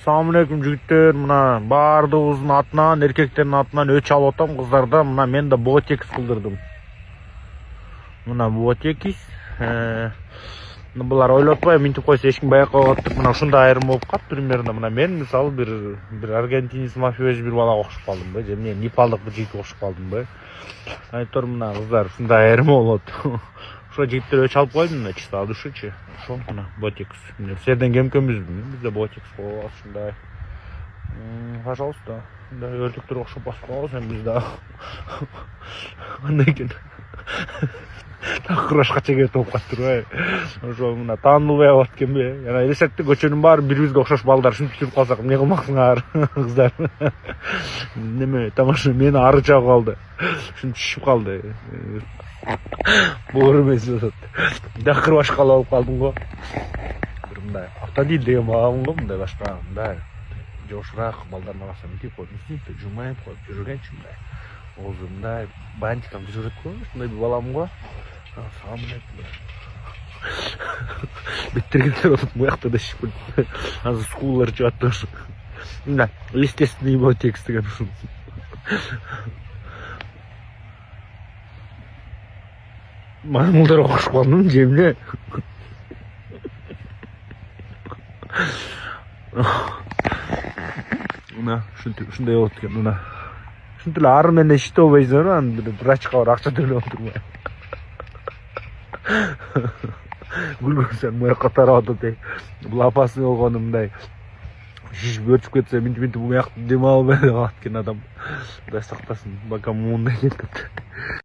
Assalamu alaikum жігіттер, мына бардығыздың атынан, еркектердің атынан өч алып отам, қыздарда мына мен де ботекс қылдырдым. Мына ботекс. Бұлар ойлатпай, ментіп қойса ешкім байаққа қаттық. Мына шында айырым болып қат, примерно. Мына мен, мысалы, бір аргентинец мафиоз бір балаға оқшып қалдым ба, және непалдық бір жігітке оқшып қалдым ба. Айтор мына қыздар шында айырым болып. Шо жігіттер өч алып қойдым, чисто от души, че. Шо, мына ботекс. Сізден кем-кембіз бізде ботекс қол, шындай. Пожалуйста. Да, өртіктер оқшып басып қол, сен бізде. Қандай екен. Құрашқа чеге топ қаттыр бай. Ошо мына таанылбай алат экен бе. Яна элестетти көчөнүн баары бири-бирибизге окшош балдар ушинтип жүрүп калсак эмне кылмаксыңар, кыздар. Неме, тамаша мени ары чагып калды. Ушинтип түшүп калды. Боор эмес атат. Да кырбашкалы болуп калдым го. Бир мындай автодил деген багамын го, мындай башка мындай жошураак балдардын арасынан мынтип коюп, мынтип жумайып коюп жүргөнчү мындай. Өзү мындай бантикам жүрөт го, ушундай бир балам го. Битtirgiler olup bu yakta da şıkkın. Azı school'ları çattır. Mına, естественный bu tekst деген. Maymunlar okuş kaldım cemle. Mına, şunday oldu ki mına. Şunday armen de şito bayzar an, bıraçka var, akça döyle oturmaya. Gülgünsen моя қатар атады. Бұл апасы болғанымдай. Шишіп өртіп кетсе, мінті бұл маяқты демалып әлі аткен адам. Құдай сақтасын, бака мұндай кетті.